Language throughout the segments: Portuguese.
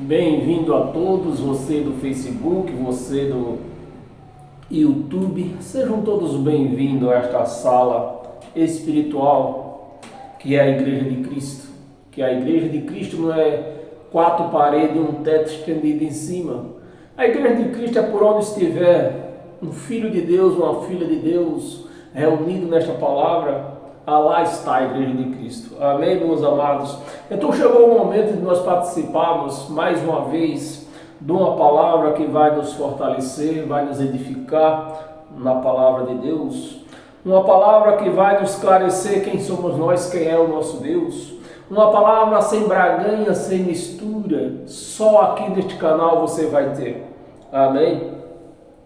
Bem-vindo a todos, você do Facebook, você do YouTube. Sejam todos bem-vindos a esta sala espiritual que é a Igreja de Cristo. Que a Igreja de Cristo não é quatro paredes e um teto estendido em cima. A Igreja de Cristo é por onde estiver um filho de Deus, uma filha de Deus reunido nesta palavra. Lá está a Igreja de Cristo. Amém, meus amados? Então chegou o momento de nós participarmos mais uma vez de uma palavra que vai nos fortalecer, vai nos edificar na palavra de Deus. Uma palavra que vai nos esclarecer quem somos nós, quem é o nosso Deus. Uma palavra sem braganha, sem mistura. Só aqui neste canal você vai ter. Amém?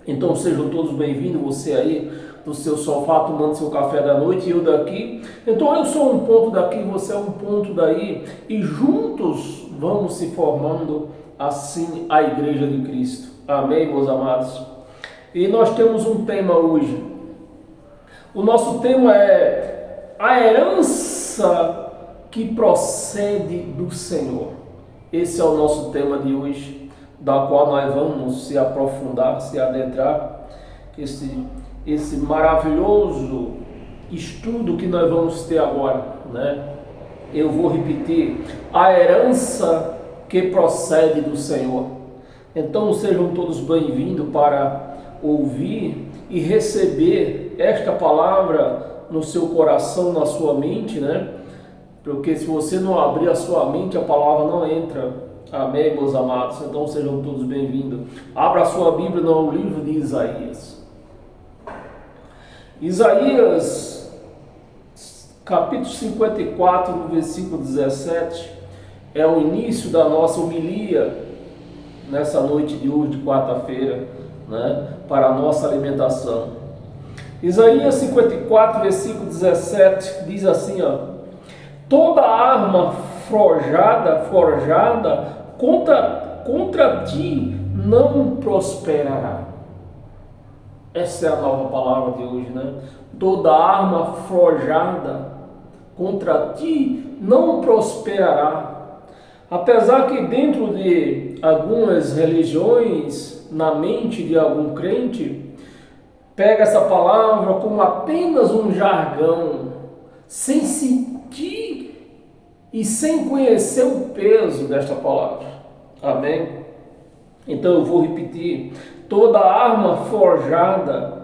Então sejam todos bem-vindos, você aí do seu sofá tomando seu café da noite e eu daqui. Então eu sou um ponto daqui, você é um ponto daí e juntos vamos se formando assim a Igreja de Cristo. Amém, meus amados? E nós temos um tema hoje. O nosso tema é a herança que procede do Senhor. Esse é o nosso tema de hoje, da qual nós vamos se aprofundar, se adentrar, esse maravilhoso estudo que nós vamos ter agora, né? Eu vou repetir: a herança que procede do Senhor. Então sejam todos bem-vindos para ouvir e receber esta palavra no seu coração, na sua mente, né? Porque se você não abrir a sua mente, a palavra não entra. Amém, meus amados? Então sejam todos bem-vindos. Abra a sua Bíblia no livro de Isaías. Isaías, capítulo 54, no versículo 17, é o início da nossa homilia nessa noite de hoje, de quarta-feira, né, para a nossa alimentação. Isaías 54, versículo 17, diz assim, ó: toda arma forjada contra ti não prosperará. Essa é a nova palavra de hoje, né? Toda arma forjada contra ti não prosperará. Apesar que dentro de algumas religiões, na mente de algum crente, pega essa palavra como apenas um jargão, sem sentir e sem conhecer o peso desta palavra. Amém? Então eu vou repetir: toda arma forjada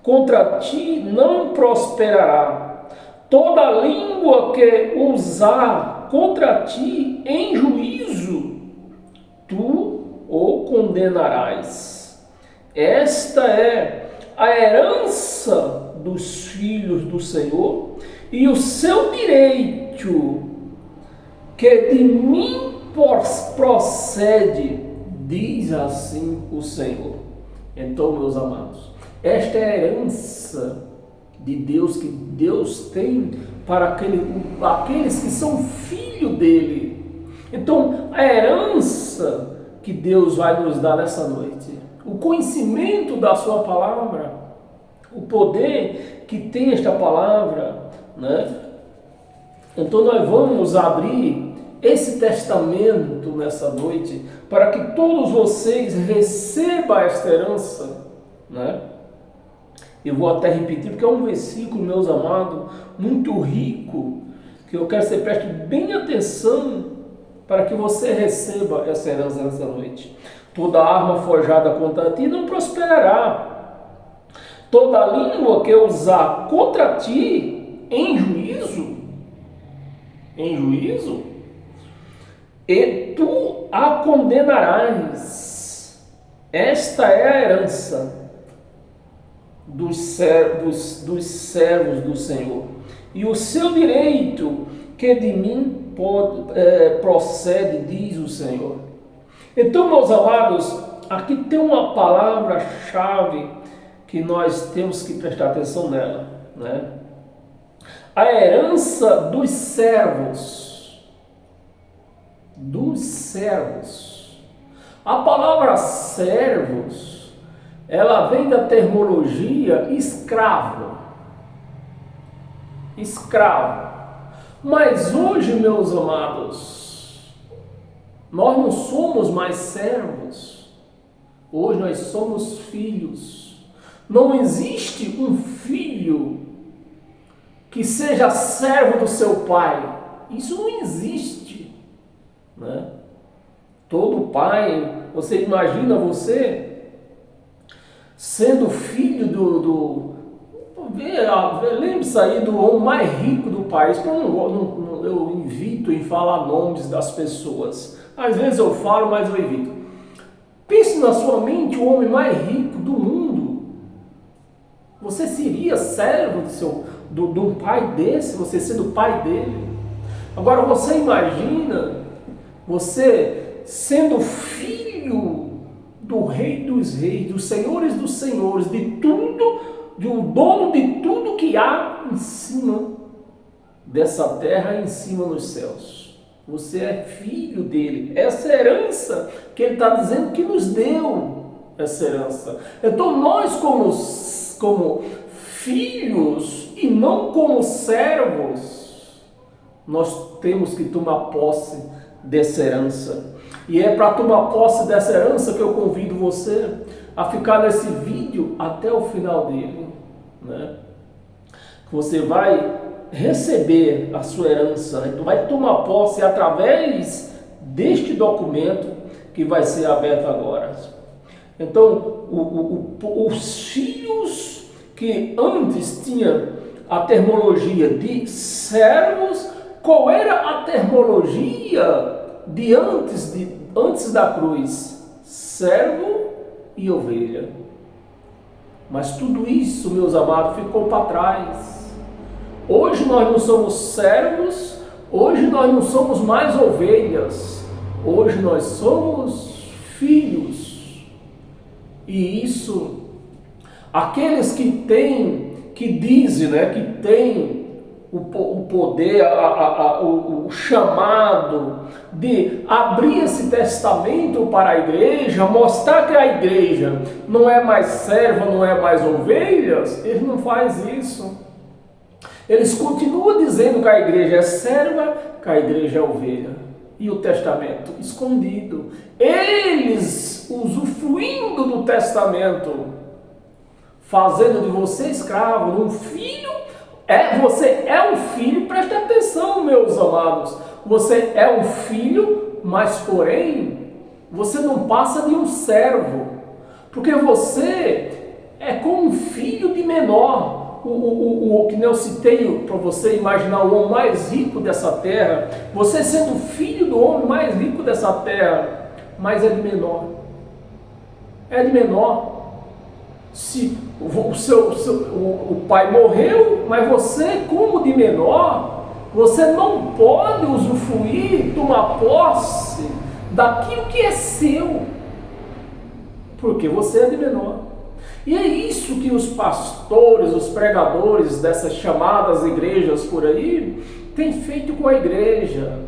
contra ti não prosperará. Toda língua que usar contra ti em juízo, tu o condenarás. Esta é a herança dos filhos do Senhor e o seu direito, que de mim procede, diz assim o Senhor. Então, meus amados, esta é a herança de Deus, que Deus tem para aqueles que são filhos dele. Então, a herança que Deus vai nos dar nessa noite, o conhecimento da sua palavra, o poder que tem esta palavra, né? Então nós vamos abrir esse testamento nessa noite para que todos vocês recebam esta herança, né? Eu vou até repetir porque é um versículo, meus amados, muito rico, que eu quero que você preste bem atenção para que você receba essa herança nessa noite. Toda arma forjada contra ti não prosperará. Toda língua que usar contra ti em juízo, e tu a condenarás. Esta é a herança dos servos do Senhor e o seu direito, que de mim procede, diz o Senhor. Então, meus amados, aqui tem uma palavra-chave que nós temos que prestar atenção nela, né? A herança dos servos. A palavra servos, ela vem da terminologia escravo. Mas hoje, meus amados, Nós não somos mais servos. Hoje nós somos filhos. Não existe um filho que seja servo do seu pai. Isso não existe, né? Todo pai, você imagina você sendo filho lembre-se aí do homem mais rico do país. Eu evito em falar nomes das pessoas. Às vezes eu falo, mas eu evito. Pense na sua mente o homem mais rico do mundo. Você seria servo de um pai desse, você sendo pai dele? Agora você imagina você sendo filho do Rei dos Reis, dos Senhores, de tudo, de um dono de tudo que há em cima dessa terra e em cima nos céus. Você é filho dele. Essa herança que ele está dizendo que nos deu, essa herança. Então nós como filhos e não como servos, nós temos que tomar posse dessa herança. E é para tomar posse dessa herança que eu convido você a ficar nesse vídeo até o final dele, né? Você vai receber a sua herança, né? Tu vai tomar posse através deste documento que vai ser aberto agora. Então, os filhos que antes tinham a terminologia de servos, qual era a terminologia de antes da cruz? Servo e ovelha. Mas tudo isso, meus amados, ficou para trás. Hoje nós não somos servos, hoje nós não somos mais ovelhas, hoje nós somos filhos. E isso, aqueles que dizem, né, que tem o poder, o chamado de abrir esse testamento para a igreja, mostrar que a igreja não é mais serva, não é mais ovelhas, eles não fazem isso. Eles continuam dizendo que a igreja é serva, que a igreja é ovelha. E o testamento escondido. Eles usufruindo do testamento, fazendo de você escravo, um filho. Você é um filho, preste atenção, meus amados. Você é um filho, mas porém, você não passa de um servo. Porque você é como um filho de menor. Que eu citei para você imaginar o homem mais rico dessa terra, você sendo filho do homem mais rico dessa terra, mas é de menor. É de menor. Se o pai morreu, mas você, como de menor, você não pode usufruir, tomar posse daquilo que é seu, porque você é de menor. E é isso que os pastores, os pregadores dessas chamadas igrejas por aí, têm feito com a igreja,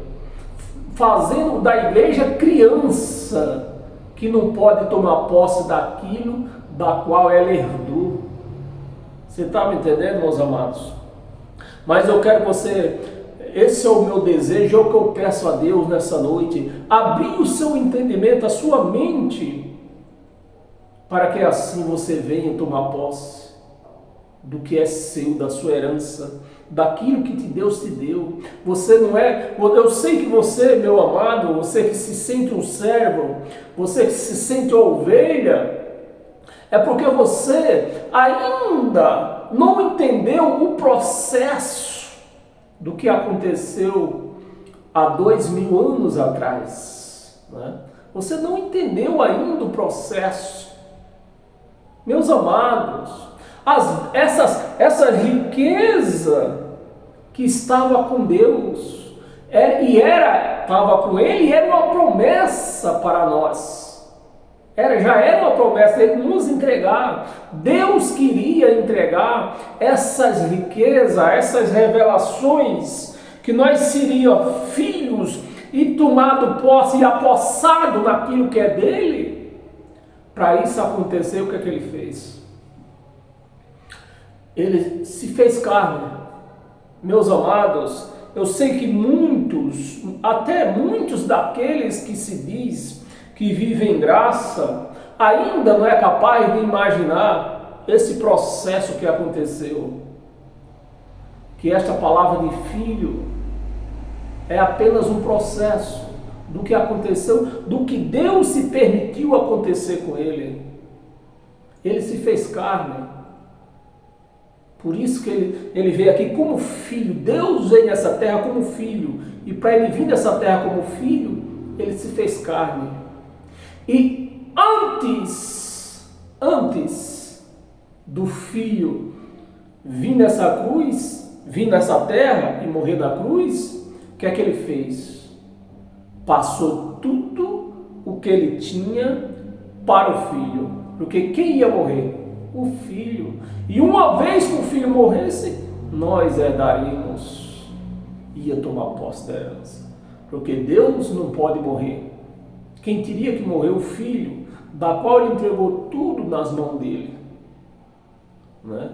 fazendo da igreja criança, que não pode tomar posse daquilo da qual ela herdou. Você está me entendendo, meus amados? Mas eu quero que você, esse é o meu desejo, é o que eu peço a Deus nessa noite, abrir o seu entendimento, a sua mente, para que assim você venha tomar posse do que é seu, da sua herança, daquilo que Deus te deu. Você não é, eu sei que você, meu amado, você que se sente um servo, você que se sente ovelha, é porque você ainda não entendeu o processo do que aconteceu há 2000 anos atrás, né? Você não entendeu ainda o processo. Meus amados, essa riqueza que estava com Deus, estava com Ele e era uma promessa para nós. Já era uma promessa, Ele nos entregar. Deus queria entregar essas riquezas, essas revelações, que nós seríamos filhos e tomado posse e apossado naquilo que é dele. Para isso acontecer, o que é que ele fez? Ele se fez carne. Meus amados, eu sei que muitos, até muitos daqueles que se diz que vivem em graça, ainda não é capaz de imaginar esse processo que aconteceu. Que esta palavra de filho é apenas um processo do que aconteceu, do que Deus se permitiu acontecer com ele. Ele se fez carne. Por isso que ele veio aqui como filho. Deus veio nessa terra como filho. E para ele vir nessa terra como filho, ele se fez carne. E antes do filho vir nessa cruz, vir nessa terra e morrer na cruz, o que é que ele fez? Passou tudo o que ele tinha para o filho. Porque quem ia morrer? O filho. E uma vez que o filho morresse, nós herdaríamos, ia tomar posse da herança. Porque Deus não pode morrer. Quem teria que morrer? O filho, da qual ele entregou tudo nas mãos dele. Né?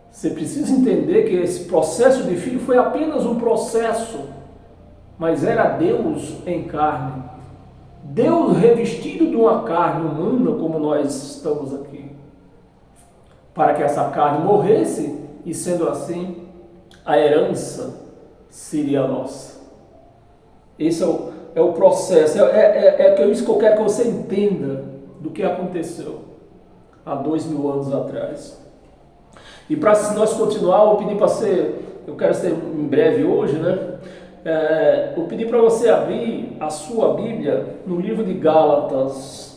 Você precisa entender que esse processo de filho foi apenas um processo, mas era Deus em carne. Deus revestido de uma carne humana como nós estamos aqui. Para que essa carne morresse e, sendo assim, a herança seria nossa. Esse é o processo, isso que eu quero que você entenda do que aconteceu há 2000 anos atrás. E para nós continuar, eu quero ser em breve hoje, né? Eu pedi para você abrir a sua Bíblia no livro de Gálatas.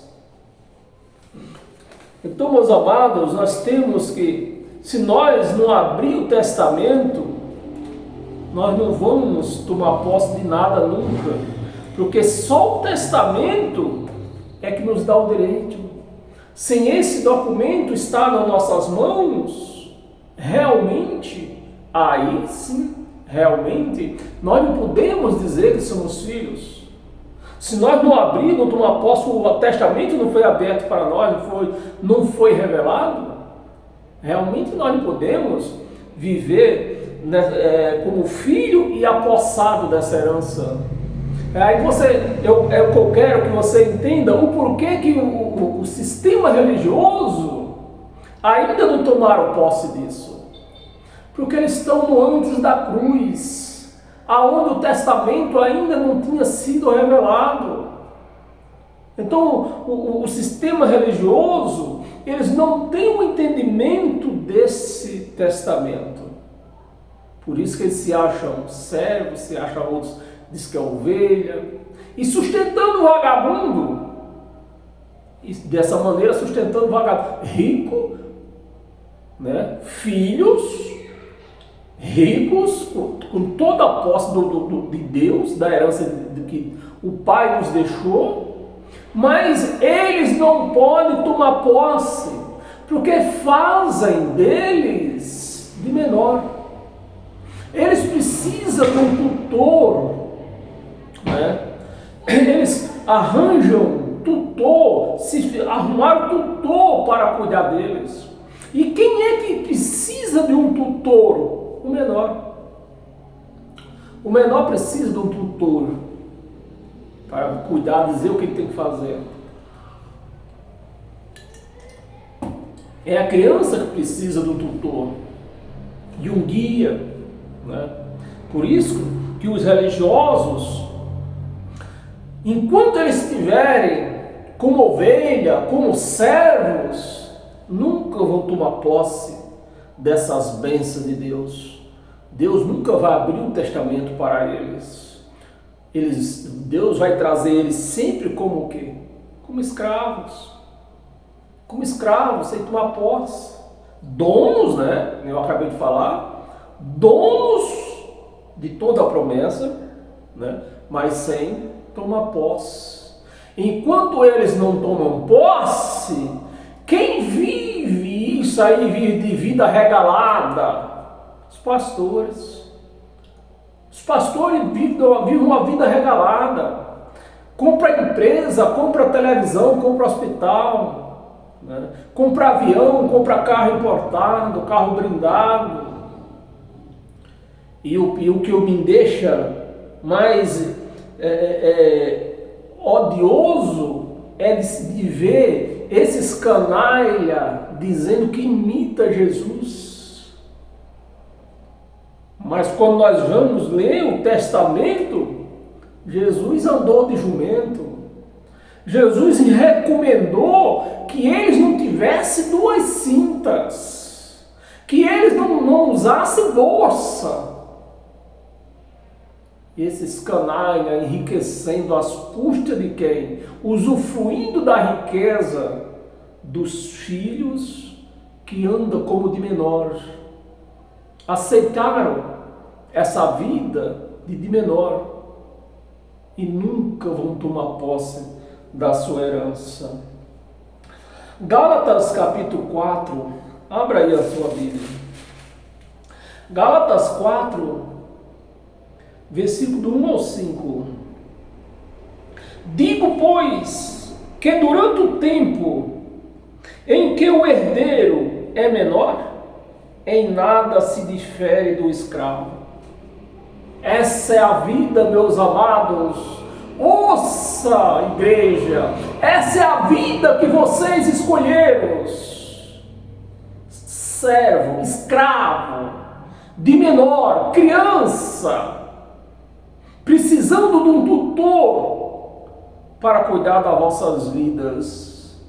Então, meus amados, nós temos que, se nós não abrir o testamento, nós não vamos tomar posse de nada nunca, porque só o testamento é que nos dá o direito. Sem esse documento estar nas nossas mãos, realmente, aí sim, realmente, nós não podemos dizer que somos filhos. Se nós não abrirmos, não tomar posse, o testamento não foi aberto para nós, não foi revelado, realmente nós não podemos viver, né, como filho e apossado dessa herança. Aí eu quero que você entenda o porquê que o sistema religioso ainda não tomaram posse disso. Porque eles estão no antes da cruz, aonde o testamento ainda não tinha sido revelado. Então, o sistema religioso, eles não têm um entendimento desse testamento. Por isso que eles se acham servos, se acham outros, diz que é ovelha, e sustentando o vagabundo, e dessa maneira sustentando o vagabundo, rico, né? Filhos ricos, com toda a posse de Deus, da herança que o Pai nos deixou, mas eles não podem tomar posse, porque fazem deles de menor. Eles precisam de um tutor, né? Eles arranjam tutor, arrumaram tutor para cuidar deles. E quem é que precisa de um tutor? O menor. O menor precisa de um tutor para cuidar, dizer o que ele tem que fazer. É a criança que precisa de um tutor, de um guia, né? Por isso que os religiosos, enquanto eles estiverem como ovelha, como servos, nunca vão tomar posse dessas bênçãos de Deus. Deus nunca vai abrir o testamento para eles. Deus vai trazer eles sempre como o quê? Como escravos. Como escravos, sem tomar posse. Donos, né? Eu acabei de falar. Donos de toda a promessa, né? Mas sem tomar posse. Enquanto eles não tomam posse, quem vive isso aí, vive de vida regalada? Os pastores. Os pastores vivem uma vida regalada. Compra empresa, compra televisão, compra hospital, né? Compra avião, compra carro importado, carro blindado. E o que me deixa mais odioso é de ver esses canalha dizendo que imita Jesus. Mas quando nós vamos ler o Testamento, Jesus andou de jumento. Jesus recomendou que eles não tivessem 2 cintas, que eles não usassem bolsa. E esses canalha enriquecendo às custas de quem? Usufruindo da riqueza dos filhos que andam como de menor. Aceitaram essa vida de menor e nunca vão tomar posse da sua herança. Gálatas capítulo 4, abra aí a sua Bíblia. Gálatas 4, versículo do 1 ao 5. Digo, pois, que durante o tempo em que o herdeiro é menor, em nada se difere do escravo. Essa é a vida, meus amados. Ouça, igreja, essa é a vida que vocês escolheram. Servo, escravo, de menor, criança, precisando de um tutor para cuidar das vossas vidas.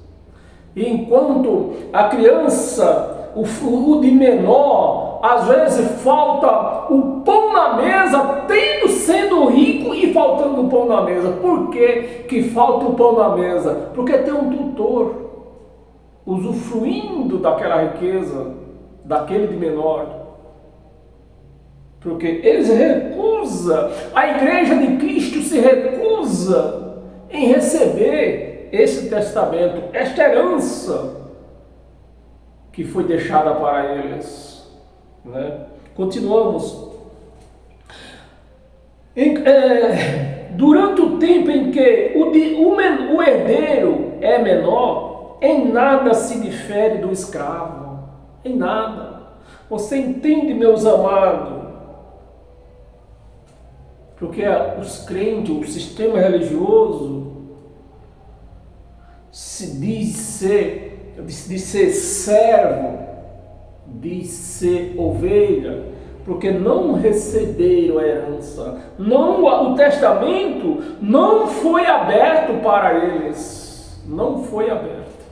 E enquanto a criança, o de menor, às vezes falta o pão na mesa, sendo rico e faltando o pão na mesa. Por que falta o pão na mesa? Porque tem um tutor usufruindo daquela riqueza, daquele de menor. Porque eles recusam, a igreja de Cristo se recusa em receber esse testamento, esta herança que foi deixada para eles. Né? Continuamos. Durante o tempo em que o herdeiro é menor, em nada se difere do escravo. Em nada. Você entende, meus amados? Porque os crentes, o sistema religioso, se diz ser servo, diz ser ovelha, porque não receberam a herança. O testamento não foi aberto para eles. Não foi aberto.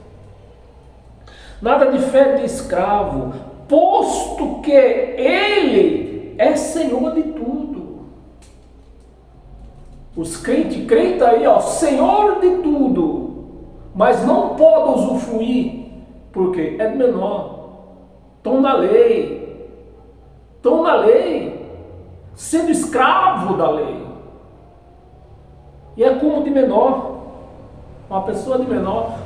Nada difere de escravo, posto que ele é senhor de tudo. Os crentes aí, senhor de tudo, mas não pode usufruir, porque é menor. Estão na lei. Estão na lei, sendo escravo da lei. E é como de menor, uma pessoa de menor.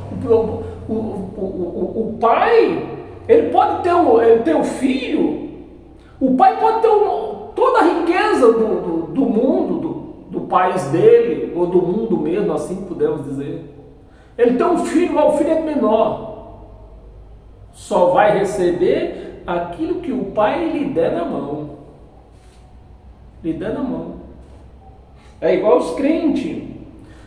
O pai, ele pode ter um filho, o pai pode ter toda a riqueza do mundo, do país dele, ou do mundo mesmo, assim podemos dizer. Ele tem um filho, mas o filho é menor. Só vai receber aquilo que o pai lhe der na mão. Lhe der na mão. É igual os crentes.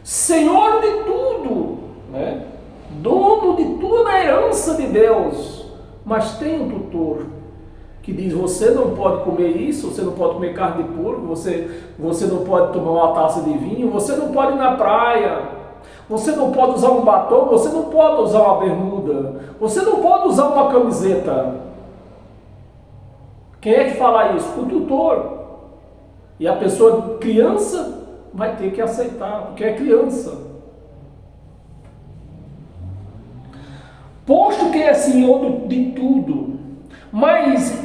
Senhor de tudo, né? Dono de toda a herança de Deus. Mas tem um tutor que diz: você não pode comer isso, você não pode comer carne de porco, você não pode tomar uma taça de vinho, você não pode ir na praia, você não pode usar um batom, você não pode usar uma bermuda, você não pode usar uma camiseta. Quem é que fala isso? O tutor. E a pessoa criança vai ter que aceitar, porque é criança. Posto que é senhor de tudo, mas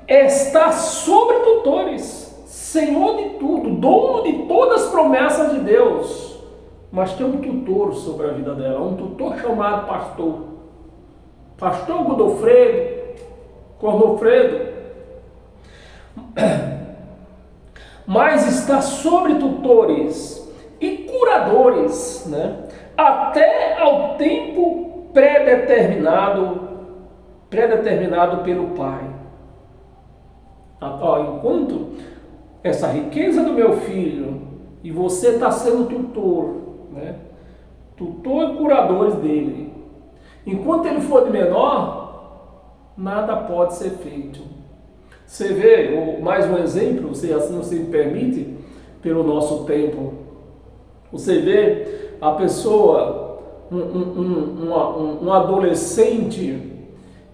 está sobre tutores, senhor de tudo, dono de todas as promessas de Deus, mas tem um tutor sobre a vida dela, um tutor chamado pastor Godofredo, mas está sobre tutores e curadores, né? Até ao tempo predeterminado pelo Pai. Enquanto essa riqueza do meu filho e você está sendo tutor, né? Tutor e curadores dele. Enquanto ele for de menor, nada pode ser feito. Você vê, mais um exemplo, você assim não se permite, pelo nosso tempo. Você vê a pessoa, um adolescente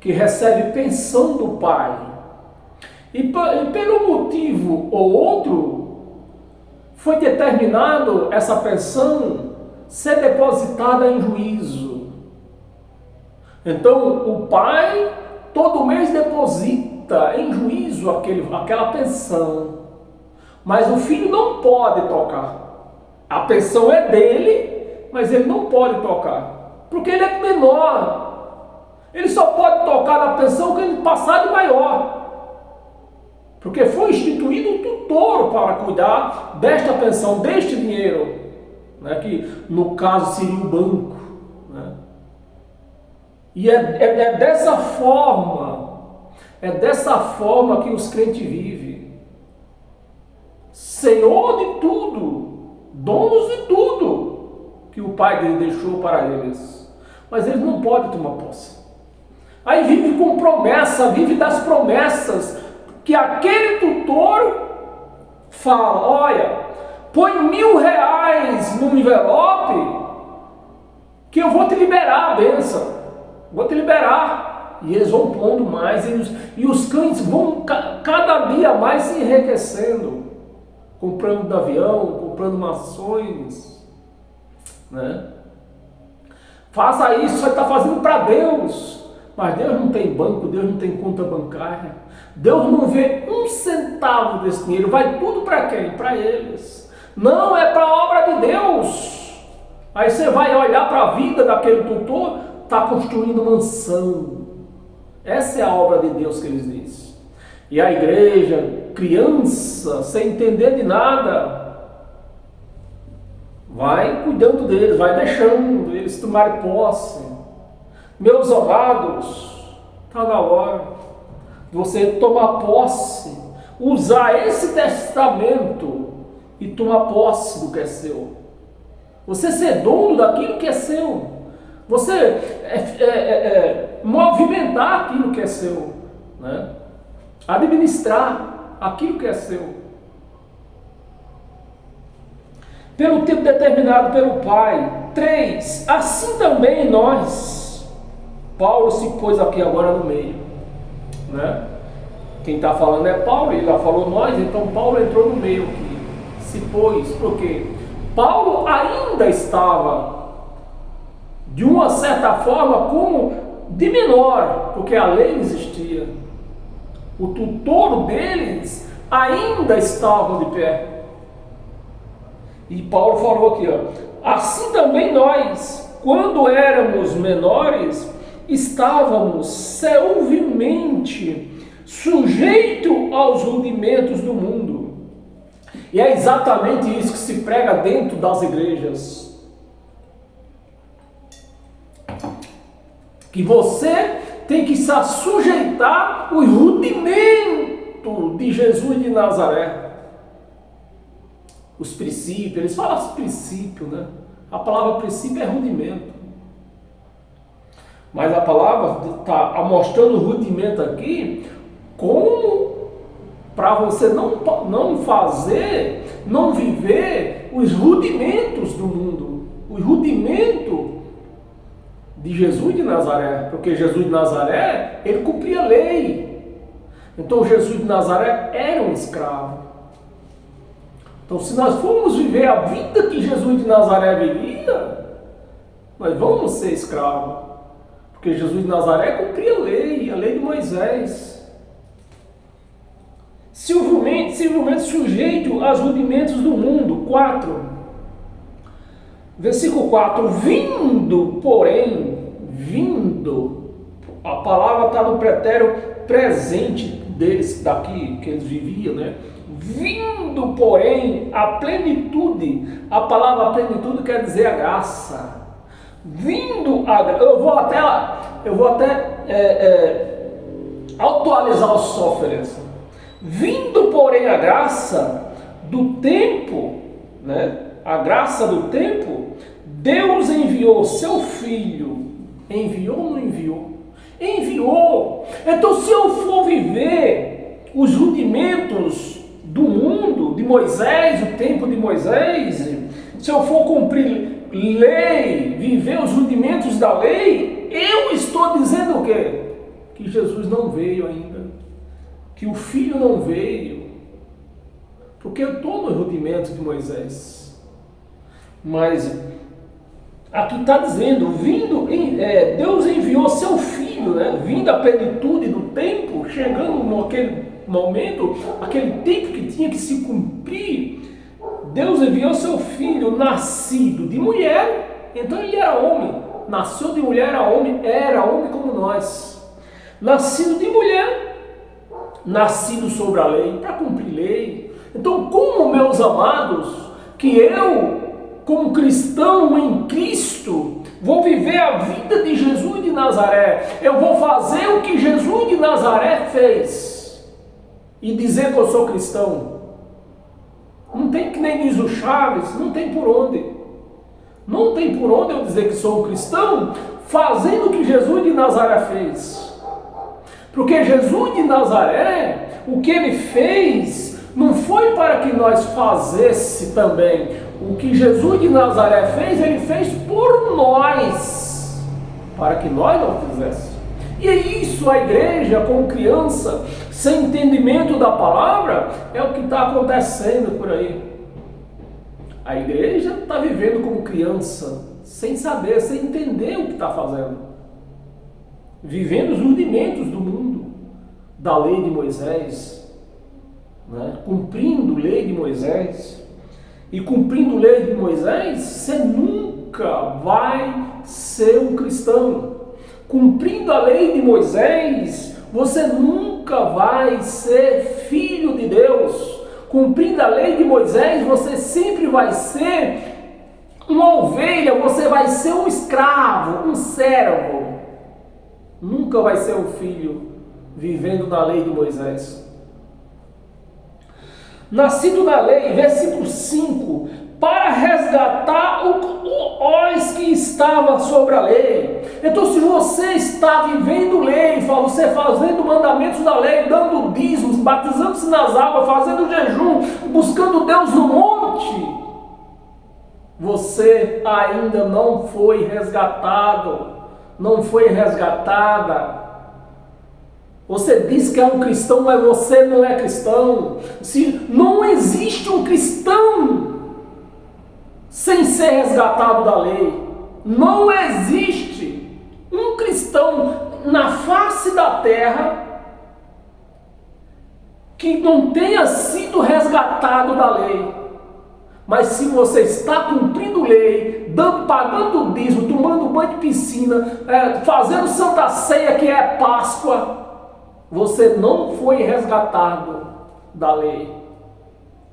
que recebe pensão do pai e pelo motivo ou outro foi determinado essa pensão ser depositada em juízo. Então o pai todo mês deposita em juízo aquela pensão, mas o filho não pode tocar. A pensão é dele, mas ele não pode tocar, porque ele é menor. Ele só pode tocar na pensão quando ele passar de maior, porque foi instituído um tutor para cuidar desta pensão, deste dinheiro, né, que no caso seria o banco, né? E é dessa forma que os crentes vivem. Senhor de tudo, donos de tudo que o Pai dele deixou para eles, mas eles não podem tomar posse. Aí vive com promessa, vive das promessas, que aquele tutor fala, olha, põe R$1.000 no envelope, que eu vou te liberar a bênção, vou te liberar. E eles vão pondo mais, e os crentes vão cada dia mais se enriquecendo, comprando avião, comprando mações, né? Faça isso, você está fazendo para Deus. Mas Deus não tem banco, Deus não tem conta bancária. Deus não vê um centavo desse dinheiro. Vai tudo para quem? Para eles. Não é para a obra de Deus. Aí você vai olhar para a vida daquele tutor, está construindo mansão. Essa é a obra de Deus que eles dizem. E a igreja, criança, sem entender de nada, vai cuidando deles, vai deixando eles tomarem posse. Meus amados, está na hora de você tomar posse, usar esse testamento e tomar posse do que é seu. Você ser dono daquilo que é seu. Você movimentar aquilo que é seu, né? Administrar aquilo que é seu. Pelo tempo determinado pelo Pai. 3. Assim também nós. Paulo se pôs aqui agora no meio, né? Quem está falando é Paulo, ele já falou nós, então Paulo entrou no meio aqui, se pôs, porque Paulo ainda estava, de uma certa forma, como de menor, porque a lei existia. O tutor deles ainda estava de pé. E Paulo falou aqui, ó, assim também nós, quando éramos menores, estávamos servilmente sujeitos aos rudimentos do mundo. E é exatamente isso que se prega dentro das igrejas. Que você tem que se sujeitar ao rudimento de Jesus de Nazaré. Os princípios, eles falam princípio, né? A palavra princípio é rudimento. Mas a palavra está mostrando o rudimento aqui como para você não fazer, não viver os rudimentos do mundo, o rudimento de Jesus de Nazaré, porque Jesus de Nazaré, ele cumpria a lei. Então Jesus de Nazaré era um escravo. Então se nós formos viver a vida que Jesus de Nazaré vivia, nós vamos ser escravos. Porque Jesus de Nazaré cumpria a lei de Moisés. Civilmente sujeito aos rudimentos do mundo. 4. Versículo 4. Vindo, a palavra está no pretérito presente deles, daqui, que eles viviam, né? Vindo, porém, a plenitude. A palavra plenitude quer dizer a graça. Eu vou até atualizar os softwares. Vindo, porém, a graça do tempo, né? A graça do tempo, Deus enviou seu Filho. Enviou ou não enviou? Enviou. Então, se eu for viver os rudimentos do mundo, de Moisés, o tempo de Moisés, se eu for cumprir lei, viver os rudimentos da lei, eu estou dizendo o quê? Que Jesus não veio ainda. Que o Filho não veio. Porque eu estou nos rudimentos de Moisés. Mas aqui está dizendo, Deus enviou seu Filho, né? Vindo a plenitude do tempo, chegando naquele momento, aquele tempo que tinha que se cumprir, Deus enviou seu Filho, nascido de mulher. Então ele era homem, nasceu de mulher, era homem como nós, nascido de mulher, nascido sobre a lei, para cumprir lei. Então, como, meus amados, que eu, como cristão em Cristo, vou viver a vida de Jesus de Nazaré, eu vou fazer o que Jesus de Nazaré fez, e dizer que eu sou cristão? Não tem, que nem diz o Chaves, não tem por onde. Não tem por onde eu dizer que sou um cristão, fazendo o que Jesus de Nazaré fez. Porque Jesus de Nazaré, o que ele fez, não foi para que nós fazesse também. O que Jesus de Nazaré fez, ele fez por nós, para que nós não fizéssemos. E é isso, a igreja, como criança, sem entendimento da palavra, é o que está acontecendo por aí. A igreja está vivendo como criança, sem saber, sem entender o que está fazendo. Vivendo os rudimentos do mundo, da lei de Moisés, né? Cumprindo a lei de Moisés. E cumprindo a lei de Moisés, você nunca vai ser um cristão. Cumprindo a lei de Moisés, você nunca vai ser filho de Deus. Cumprindo a lei de Moisés, você sempre vai ser uma ovelha, você vai ser um escravo, um servo. Nunca vai ser um filho vivendo na lei de Moisés. Nascido na lei, versículo 5, para resgatar os que estavam sobre a lei. Então, se você está vivendo lei, você fazendo mandamentos da lei, dando dízimos, batizando-se nas águas, fazendo jejum, buscando Deus no monte, você ainda não foi resgatado, não foi resgatada. Você diz que é um cristão, mas você não é cristão. Se não existe um cristão sem ser resgatado da lei. Não existe um cristão na face da terra que não tenha sido resgatado da lei. Mas se você está cumprindo lei, pagando dízimo, tomando banho de piscina, fazendo Santa Ceia, que é Páscoa, você não foi resgatado da lei.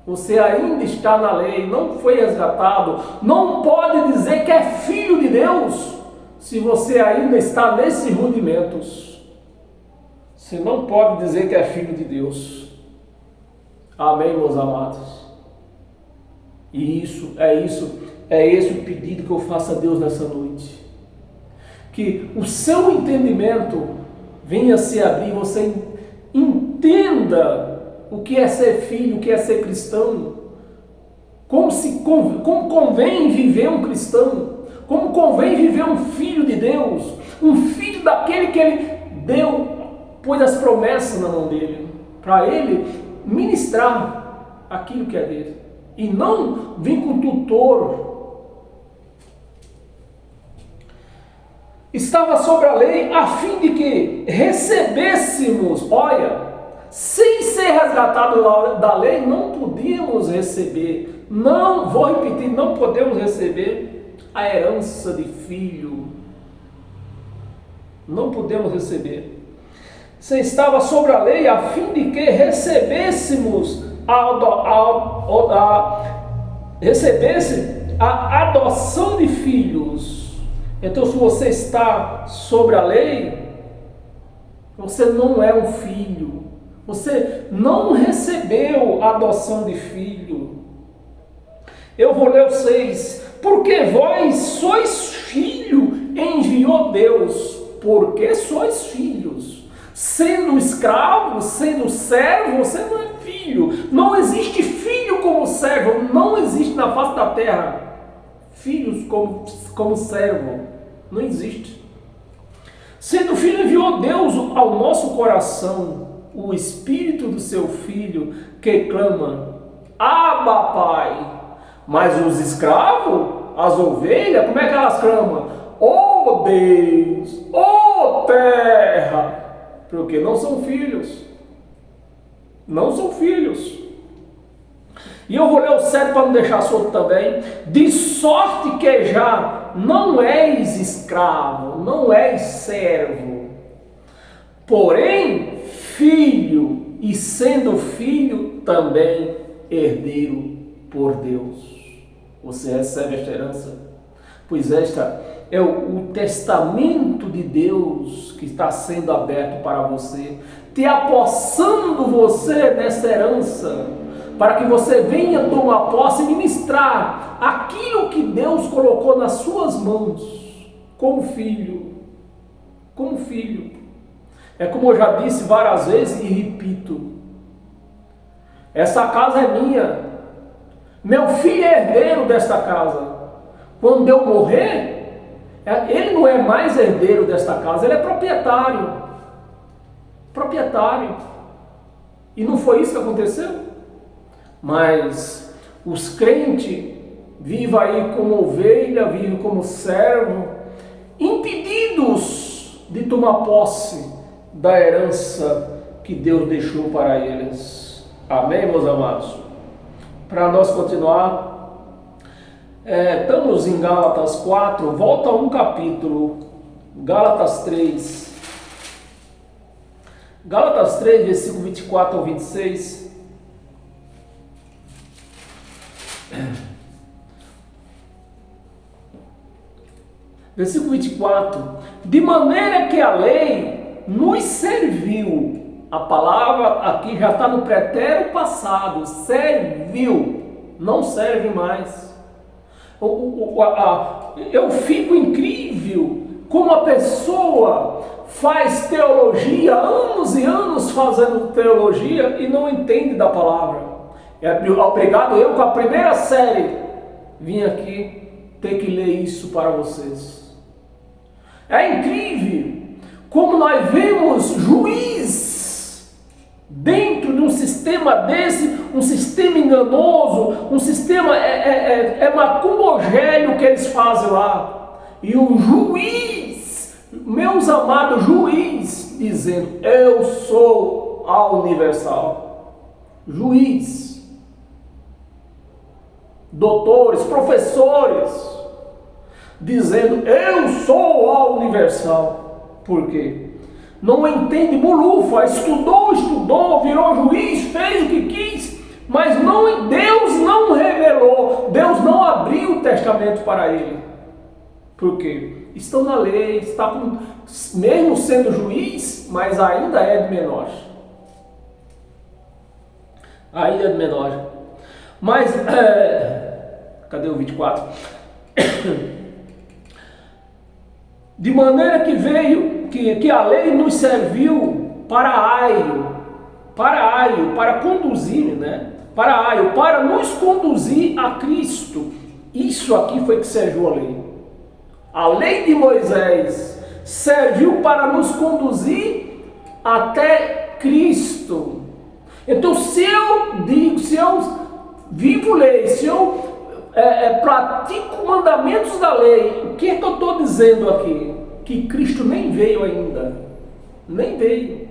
Você ainda está na lei, não foi resgatado. Não pode dizer que é filho de Deus se você ainda está nesses rudimentos. Você não pode dizer que é filho de Deus. Amém, meus amados? E é esse o pedido que eu faço a Deus nessa noite. Que o seu entendimento venha se abrir, você entenda o que é ser filho, o que é ser cristão, como convém viver um cristão, como convém viver um filho de Deus, um filho daquele que ele deu, pôs as promessas na mão dele, para ele ministrar aquilo que é dele, e não vir com tutor. Estava sobre a lei a fim de que recebêssemos, sem ser resgatado da lei, não podíamos receber, vou repetir, não podemos receber a herança de filho, não podemos receber. Você estava sobre a lei a fim de que recebêssemos a adoção de filhos. Então, se você está sobre a lei, você não é um filho, Você não recebeu a adoção de filho. Eu vou ler o 6. Porque vós sois filho, enviou Deus. Porque sois filhos. Sendo escravo, sendo servo, você não é filho. Não existe filho como servo. Não existe na face da terra filhos como servo. Não existe. Sendo filho, enviou Deus ao nosso coração o Espírito do seu Filho, que clama, Abba, Pai. Mas os escravos, as ovelhas, como é que elas clamam? Oh Deus, oh terra. Porque não são filhos. Não são filhos. E eu vou ler o 7 para não deixar solto também. De sorte que já não és escravo, não és servo, porém filho, e sendo filho também herdeiro por Deus. Você recebe esta herança? Pois esta é o testamento de Deus que está sendo aberto para você, te apossando você nessa herança, para que você venha tomar posse e ministrar aquilo que Deus colocou nas suas mãos, como filho. Como filho. É como eu já disse várias vezes e repito. Essa casa é minha. Meu filho é herdeiro desta casa. Quando eu morrer, ele não é mais herdeiro desta casa, ele é proprietário. Proprietário. E não foi isso que aconteceu? Mas os crentes vivem aí como ovelha, vivem como servo, impedidos de tomar posse da herança que Deus deixou para eles. Amém, meus amados? Para nós continuar, estamos em Gálatas 4, volta um capítulo, Gálatas 3. Gálatas 3, versículo 24 ao 26. Versículo 24. De maneira que a lei nos serviu. A palavra aqui já está no pretérito passado. Serviu. Não serve mais. Eu fico incrível como a pessoa faz teologia, anos e anos fazendo teologia e não entende da palavra. Obrigado, eu com a primeira série vim aqui ter que ler isso para vocês. É incrível como nós vemos juiz dentro de um sistema desse, um sistema enganoso, um sistema macumbogélio que eles fazem lá. E o juiz, meus amados, juiz, dizendo, eu sou a universal. Juiz. Doutores, professores, dizendo, eu sou a universal. Por quê? Não entende bolufa, estudou, virou juiz, fez o que quis, mas Deus não revelou, Deus não abriu o testamento para ele. Por quê? Estão na lei, mesmo sendo juiz, mas ainda é de menor. Ainda é de menor. Mas, cadê o 24? De maneira que veio, que a lei nos serviu para conduzir, né? Para nos conduzir a Cristo. Isso aqui foi que serviu a lei. A lei de Moisés serviu para nos conduzir até Cristo. Então, se eu vivo lei, se eu pratico mandamentos da lei, o que é que eu estou dizendo aqui? Que Cristo nem veio ainda. Nem veio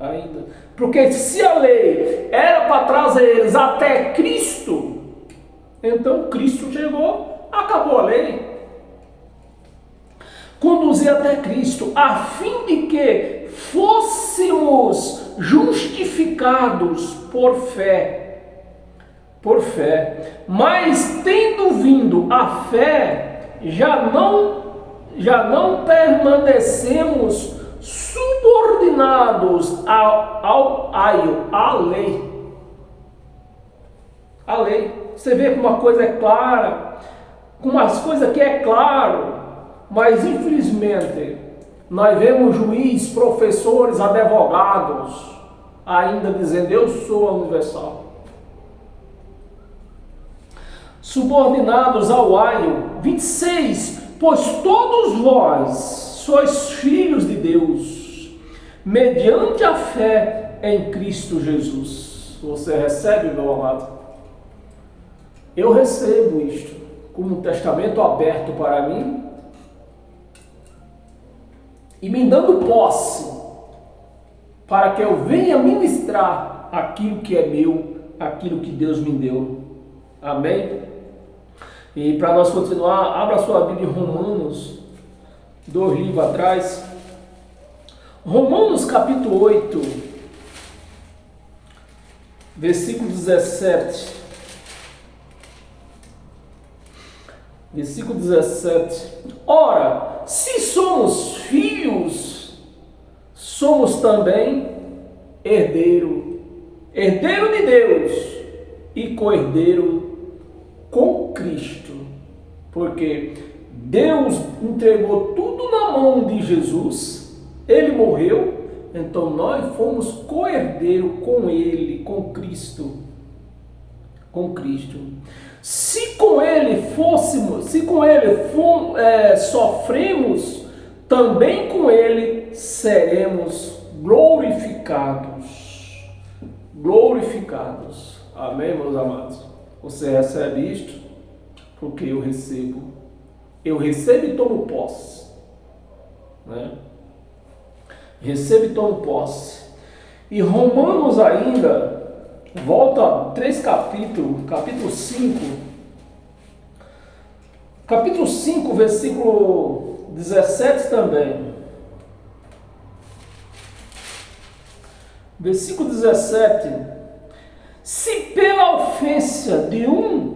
ainda. Porque se a lei era para trazer eles até Cristo, então Cristo chegou, acabou a lei. Conduzir até Cristo, a fim de que fôssemos justificados por fé. Por fé. Mas tendo vindo a fé, já não permanecemos subordinados à lei. A lei. Você vê que uma coisa é clara, com umas coisas que é claro, mas infelizmente nós vemos juiz, professores, advogados ainda dizendo: eu sou a universal. Subordinados ao aio. 26. Pois todos vós sois filhos de Deus, mediante a fé em Cristo Jesus. Você recebe, meu amado? Eu recebo isto como um testamento aberto para mim e me dando posse para que eu venha ministrar aquilo que é meu, aquilo que Deus me deu. Amém? E para nós continuar, abra sua Bíblia em Romanos, 2 livros atrás. Romanos capítulo 8, versículo 17. Versículo 17. Ora, se somos filhos, somos também herdeiro de Deus e co-herdeiro com Cristo, porque Deus entregou tudo na mão de Jesus, Ele morreu, então nós fomos co-herdeiro com Ele, com Cristo. Se com Ele sofremos, também com Ele seremos glorificados. Amém, meus amados? Você recebe isto? Porque eu recebo. Eu recebo e tomo posse. Né? Recebo e tomo posse. E Romanos ainda, volta a 3 capítulos, capítulo 5. Capítulo 5, versículo 17 também. Versículo 17. Se pela ofensa de um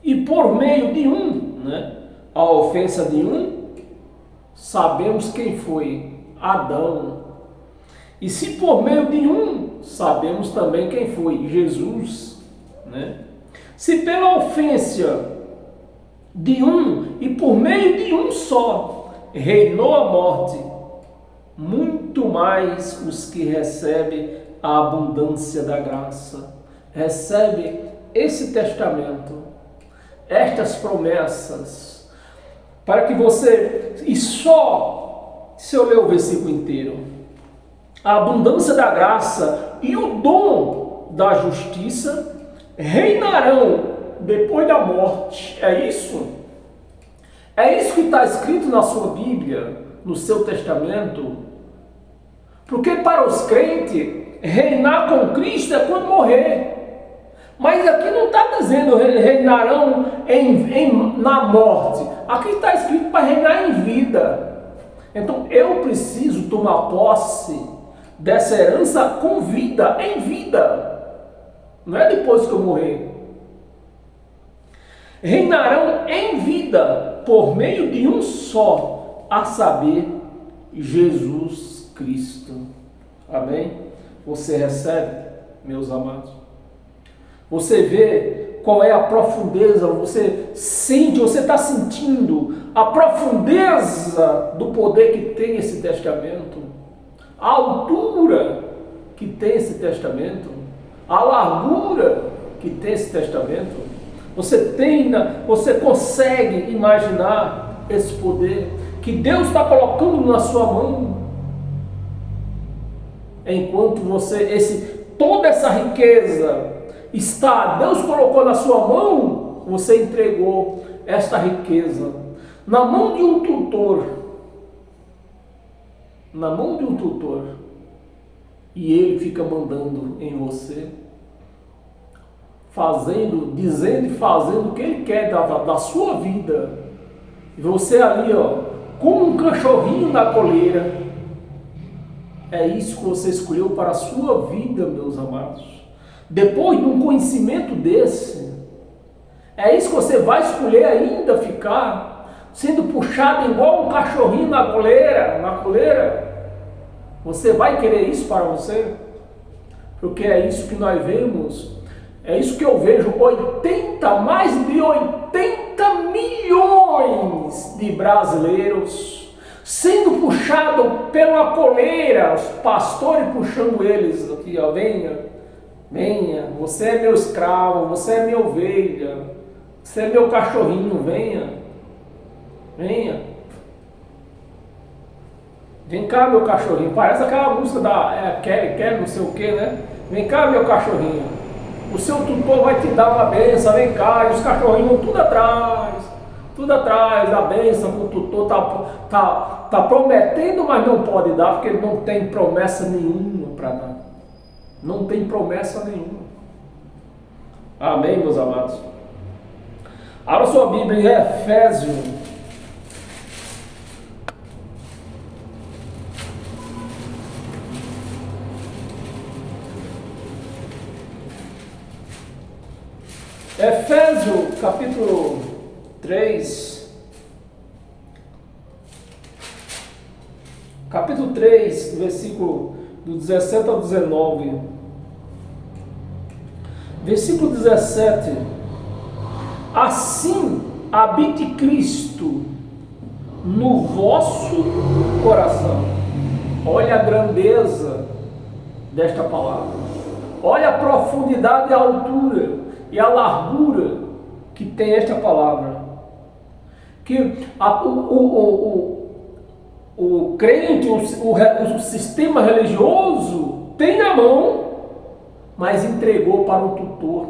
e por meio de um, né, a ofensa de um, sabemos quem foi, Adão. E se por meio de um, sabemos também quem foi, Jesus. Né? Se pela ofensa de um e por meio de um só reinou a morte, muito mais os que recebem a abundância da graça, recebe esse testamento, estas promessas, para que você, e só, se eu ler o versículo inteiro, a abundância da graça e o dom da justiça reinarão depois da morte. É isso? É isso que está escrito na sua Bíblia, no seu testamento? Porque para os crentes, reinar com Cristo é quando morrer. Mas aqui não está dizendo reinarão na morte. Aqui está escrito para reinar em vida. Então eu preciso tomar posse dessa herança com vida, em vida. Não é depois que eu morrer. Reinarão em vida por meio de um só, a saber, Jesus Cristo. Amém? Você recebe, meus amados? Você vê qual é a profundeza, você sente, você está sentindo a profundeza do poder que tem esse testamento, a altura que tem esse testamento, a largura que tem esse testamento. Você consegue imaginar esse poder que Deus está colocando na sua mão? Enquanto toda essa riqueza Deus colocou na sua mão, você entregou esta riqueza na mão de um tutor. E ele fica mandando em você, dizendo e fazendo o que ele quer da sua vida. E você ali, como um cachorrinho na coleira. É isso que você escolheu para a sua vida, meus amados. Depois de um conhecimento desse, é isso que você vai escolher ainda ficar sendo puxado igual um cachorrinho na coleira. Você vai querer isso para você? Porque é isso que nós vemos, é isso que eu vejo, mais de 80 milhões de brasileiros sendo puxados pela coleira, os pastores puxando eles aqui, ó, venha, você é meu escravo, você é minha ovelha, você é meu cachorrinho, venha. Vem cá, meu cachorrinho. Parece aquela música da Kelly, não sei o que, né? Vem cá, meu cachorrinho. O seu tutor vai te dar uma benção, vem cá. E os cachorrinhos tudo atrás da benção. O tutor tá prometendo, mas não pode dar, porque ele não tem promessa nenhuma para dar. Não tem promessa nenhuma. Amém, meus amados? Abra sua Bíblia em Efésios. Efésios capítulo 3, versículo do 17 ao 19, versículo 17, assim habite Cristo no vosso coração. Olha a grandeza desta palavra, olha a profundidade e a altura e a largura que tem esta palavra, que o crente, o sistema religioso tem na mão, mas entregou para o tutor.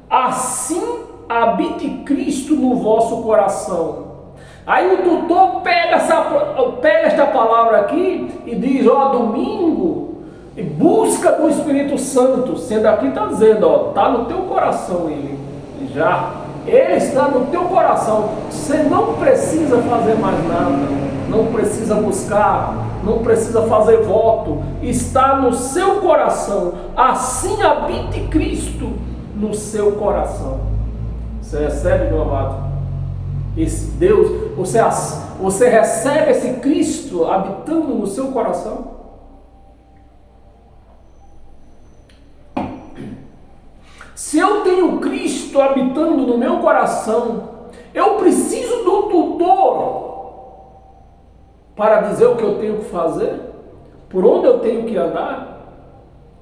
Assim habite Cristo no vosso coração. Aí o tutor pega esta palavra aqui e diz, domingo, e busca do Espírito Santo, sendo aqui está dizendo, está no teu coração ele está no teu coração, você não precisa fazer mais nada, não precisa buscar, não precisa fazer voto, está no seu coração, assim habite Cristo no seu coração. Você recebe, meu amado? Esse Deus, você recebe esse Cristo habitando no seu coração? Se eu tenho Cristo habitando no meu coração, eu preciso do tutor para dizer o que eu tenho que fazer, por onde eu tenho que andar.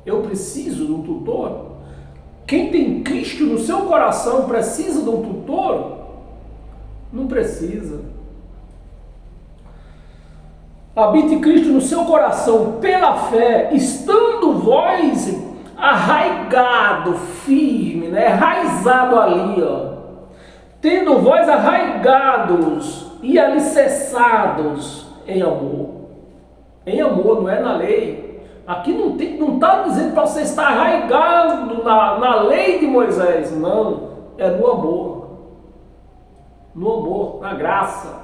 Eu preciso de um tutor. Quem tem Cristo no seu coração precisa de um tutor? Não precisa. Habite Cristo no seu coração pela fé, estando vós arraigado, firme, né? Enraizado ali, tendo vós arraigados e alicerçados em amor. Em amor, não é na lei. Aqui não está dizendo para você estar arraigado na lei de Moisés, não, é no amor. No amor, na graça.